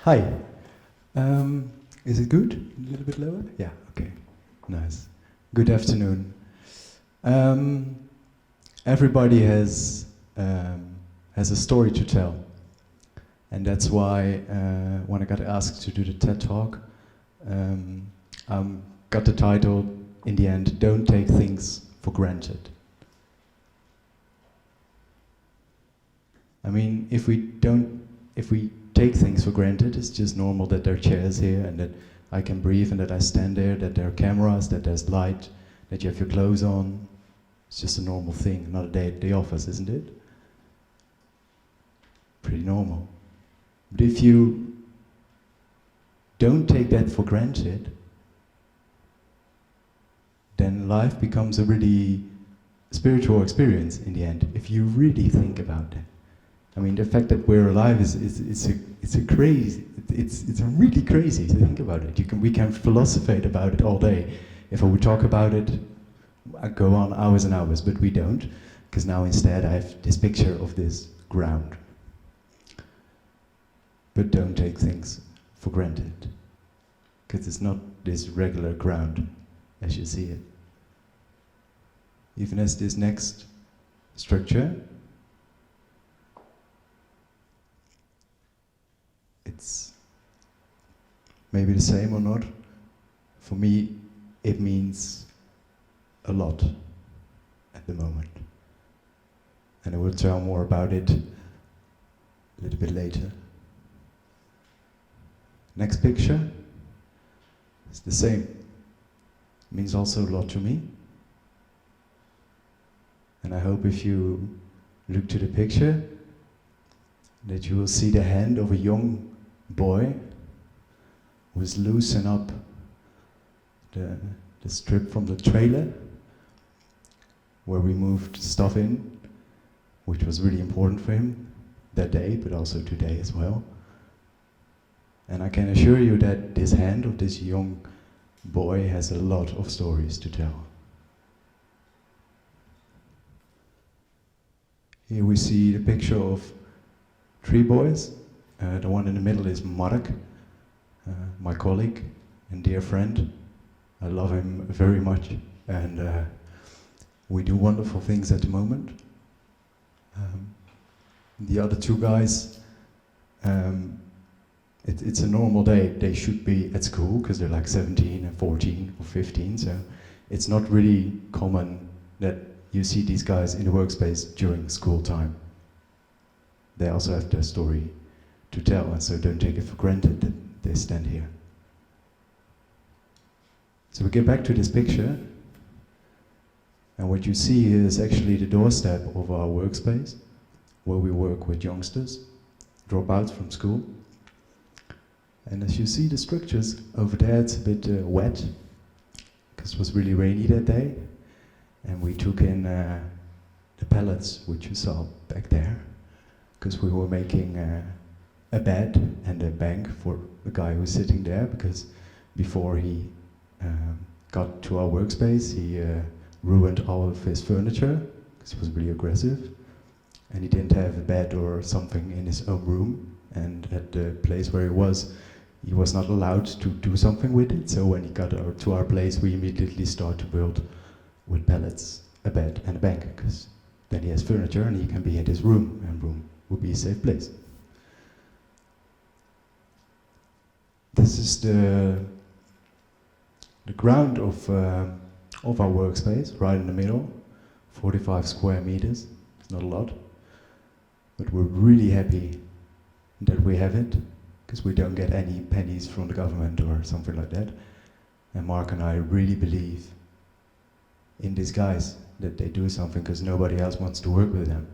Hi. Is it good? A little bit lower? Yeah, okay. Nice. Good afternoon. Um, everybody has a story to tell. And that's why when I got asked to do the TED Talk, got the title, in the end, Don't Take Things for Granted. I mean, if we take things for granted, it's just normal that there are chairs here and that I can breathe and that I stand there, that there are cameras, that there's light, that you have your clothes on. It's just a normal thing, another day at the office, isn't it? Pretty normal. But if you don't take that for granted, then life becomes a really spiritual experience in the end, if you really think about it. I mean, the fact that we're alive it's really crazy to think about it. We can philosophize about it all day. If I would talk about it, I'd go on hours and hours, but we don't, because now instead I have this picture of this ground. But don't take things for granted, because it's not this regular ground as you see it. Even as this next structure, it's maybe the same or not. For me, it means a lot at the moment. And I will tell more about it a little bit later. Next picture is the same. It means also a lot to me. And I hope if you look to the picture, that you will see the hand of a young boy who is loosening up the strip from the trailer where we moved stuff in, which was really important for him that day, but also today as well. And I can assure you that this hand of this young boy has a lot of stories to tell. Here we see the picture of 3 boys. The one in the middle is Mark, my colleague and dear friend. I love him very much, and we do wonderful things at the moment. The other 2 guys, it's a normal day. They should be at school because they're like 17 and 14 or 15, so it's not really common that you see these guys in the workspace during school time. They also have their story to tell, and so don't take it for granted that they stand here. So we get back to this picture, and what you see here is actually the doorstep of our workspace, where we work with youngsters, dropouts from school. And as you see the structures over there, it's a bit wet, because it was really rainy that day, and we took in the pallets, which you saw back there, because we were making a bed and a bank for the guy who's sitting there, because before he got to our workspace, he ruined all of his furniture, because he was really aggressive, and he didn't have a bed or something in his own room, and at the place where he was not allowed to do something with it, so when he got to our place, we immediately started to build with pallets a bed and a bank, because then he has furniture and he can be at his room, and room would be a safe place. This is the ground of our workspace, right in the middle, 45 square meters. It's not a lot, but we're really happy that we have it, because we don't get any pennies from the government or something like that. And Mark and I really believe in these guys, that they do something because nobody else wants to work with them.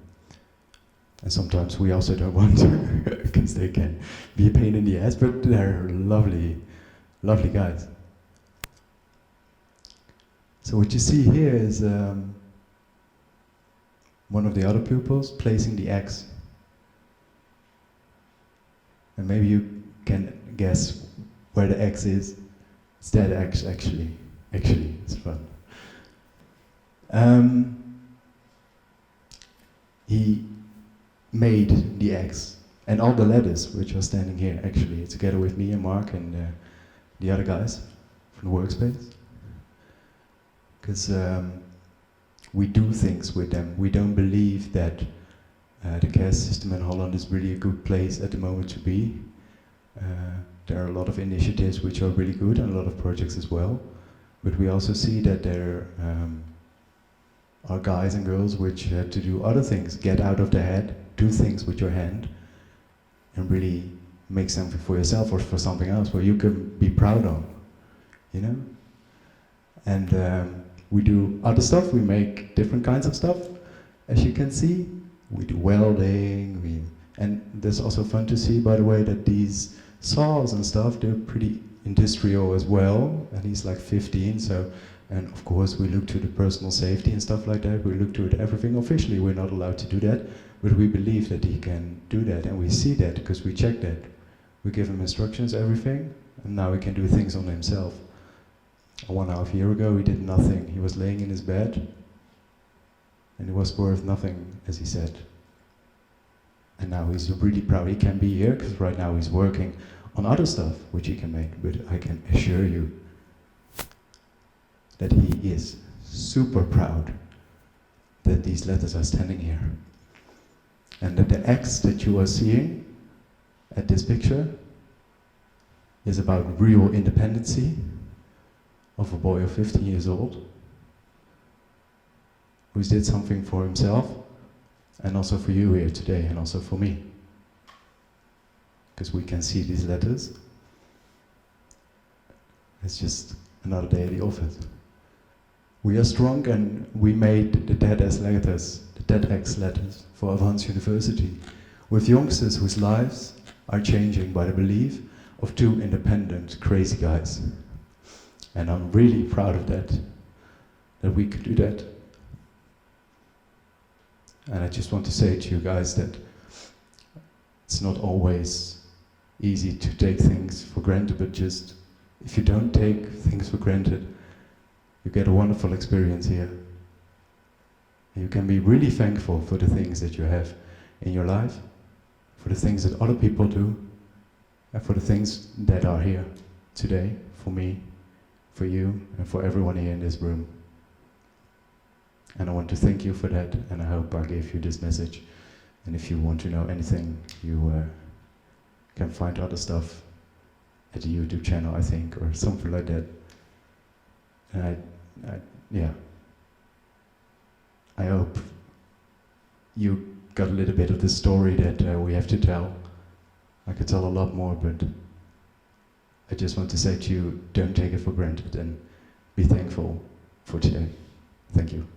And sometimes we also don't want to, because they can be a pain in the ass, but they're lovely, lovely guys. So what you see here is one of the other pupils placing the X. And maybe you can guess where the X is. It's that X, actually. Actually, it's fun. He made the X And all the letters, which are standing here, actually, together with me and Mark and the other guys from the workspace. Because we do things with them. We don't believe that the care system in Holland is really a good place at the moment to be. There are a lot of initiatives which are really good and a lot of projects as well. But we also see that there are guys and girls which have to do other things, get out of the head, do things with your hand, and really make something for yourself or for something else where you can be proud of, you know? And we do other stuff, we make different kinds of stuff, as you can see. We do welding, and that's also fun to see, by the way, that these saws and stuff, they're pretty industrial as well, and he's like 15, so, and of course we look to the personal safety and stuff like that, we look to it, everything. Officially we're not allowed to do that, but we believe that he can do that, and we see that because we check that. We give him instructions, everything, and now he can do things on himself. 1.5 years ago he did nothing, he was laying in his bed, and it was worth nothing, as he said. And now he's really proud he can be here, because right now he's working on other stuff which he can make, but I can assure you that he is super proud that these letters are standing here. And that the X that you are seeing at this picture is about real independency of a boy of 15 years old who did something for himself and also for you here today and also for me. Because we can see these letters. It's just another day at the office. We are strong, and we made the TEDx letters for Avans University with youngsters whose lives are changing by the belief of two independent, crazy guys. And I'm really proud of that we could do that. And I just want to say to you guys that it's not always easy to take things for granted, but just if you don't take things for granted, you get a wonderful experience here. And you can be really thankful for the things that you have in your life, for the things that other people do, and for the things that are here today, for me, for you, and for everyone here in this room. And I want to thank you for that, and I hope I gave you this message. And if you want to know anything, you can find other stuff at the YouTube channel, I think, or something like that. And I hope you got a little bit of the story that we have to tell. I could tell a lot more, but I just want to say to you, don't take it for granted and be thankful for today. Thank you.